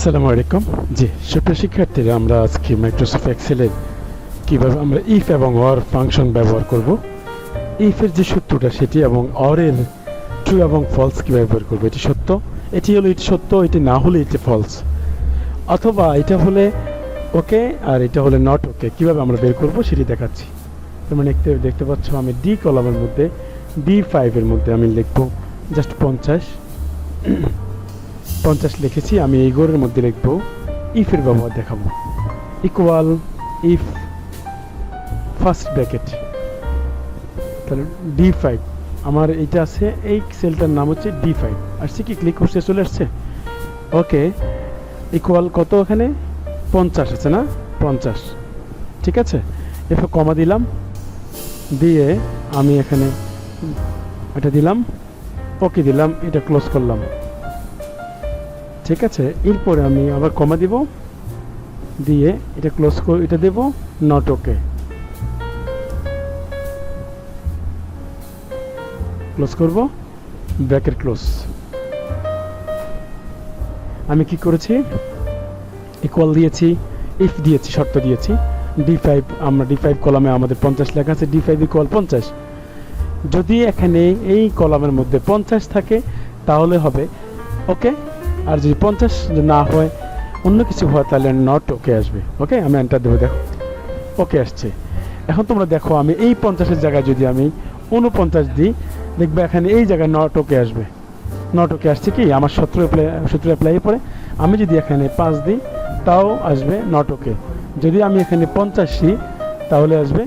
আসসালামু আলাইকুম। জি সুপ্রিয় শিক্ষার্থীরা, আমরা আজকে মাইক্রোসফট এক্সেলের কীভাবে আমরা ইফ এবং অর ফাংশন ব্যবহার করব, ইফের যে সূত্রটা সেটি এবং অরের ট্রু এবং ফলস কীভাবে ব্যবহার করবো। এটি সত্য, এটি হলে এটি সত্য, এটি না হলে এটি ফলস, অথবা এটা হলে ওকে আর এটা হলে নট ওকে, কীভাবে আমরা বের করব সেটি দেখাচ্ছি। তোমরা দেখতে পাচ্ছ আমি ডি কলামের মধ্যে D5 এর মধ্যে আমি লিখব জাস্ট 50 লিখেছি। আমি এই ঘরের মধ্যে লিখব ইফের ব্যবহার দেখাবো। ইকুয়াল ইফ ফার্স্ট ব্র্যাকেট, তাহলে D5 আমার এইটা আছে, এই সেলটার নাম হচ্ছে D5 আসছে কি, ক্লিক করছে চলে আসছে। ওকে ইকুয়াল কত, এখানে 50 আছে না, 50 ঠিক আছে। এরপর কমা দিলাম, দিয়ে আমি এখানে এটা দিলাম, ওকে দিলাম, এটা ক্লোজ করলাম ঠিক আছে। এরপরে আমি আবার কমা দিব, দিয়ে এটা ক্লোজ করে এটা দেব নট ওকে, ক্লোজ করব, ব্র্যাকেট ক্লোজ। আমি কি করেছি, ইকুয়াল দিয়েছি, ইফ দিয়েছি, শর্ত দিয়েছি D5, আমরা D5 কলামে আমাদের 50 লেখা আছে, D5 ইকুয়াল 50। যদি এখানে এই কলামের মধ্যে 50 থাকে তাহলে হবে ওকে, আর যদি 50 না হয় অন্য কিছু হয় তাহলে নট ওকে আসবে। ওকে আমি এন্টার দেবো, দেখো ওকে আসছে। এখন তোমরা দেখো আমি এই 50-এর জায়গায় যদি আমি 49 দিই, দেখবে এখানে এই জায়গায় নট ওকে আসবে। নট ওকে আসছে কি, আমার সূত্র অ্যাপ্লাই পরে আমি যদি এখানে 5 দিই তাও আসবে নট ওকে, যদি আমি এখানে 50 দিই তাহলে আসবে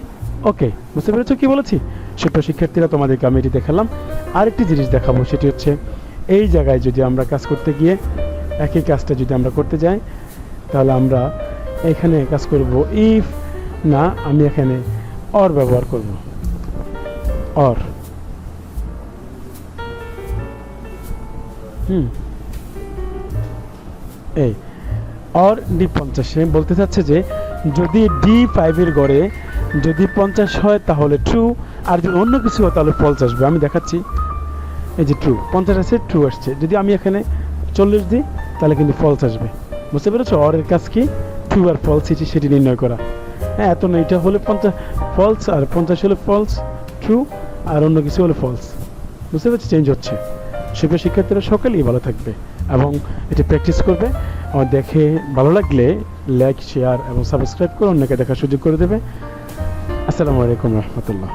ওকে। বুঝতে পেরেছো কি বলেছি? সুপ্রিয় শিক্ষার্থীরা, তোমাদেরকে আমি এটি দেখালাম। আরেকটি জিনিস দেখাবো, সেটি হচ্ছে এই জায়গায় যদি আমরা কাজ করতে গিয়ে একই কাজটা যদি আমরা করতে যাই তাহলে আমরা এখানে কাজ করব ইফ না, আমি এখানে অর ব্যবহার করব। অর এই অর D50 বলতে চাচ্ছে যে যদি D5 এর গড়ে যদি 50 হয় তাহলে ট্রু, আর যদি অন্য কিছু হয় তাহলে ফলস আসবে। আমি দেখাচ্ছি, এই যে ট্রু 50 আছে, ট্রু আসছে। যদি আমি এখানে 40 দিই তাহলে কিন্তু ফলস আসবে। বুঝতে পেরেছো? অর এর কাজ কি, ট্রু আর ফলস সেটি নির্ণয় করা। হ্যাঁ, এত না, এটা হলে 50 ফলস আর 50 হলে ফলস, ট্রু আর অন্য কিছু হলে ফলস। বুঝতে পেরেছি? চেঞ্জ হচ্ছে। সুপ্রিয় শিক্ষার্থীরা, সকলেই ভালো থাকবে এবং এটা প্র্যাকটিস করবে। আমার দেখে ভালো লাগলে লাইক, শেয়ার এবং সাবস্ক্রাইব করে অন্যকে দেখার সুযোগ করে দেবে। আসসালামু আলাইকুম রহমতুল্লাহ।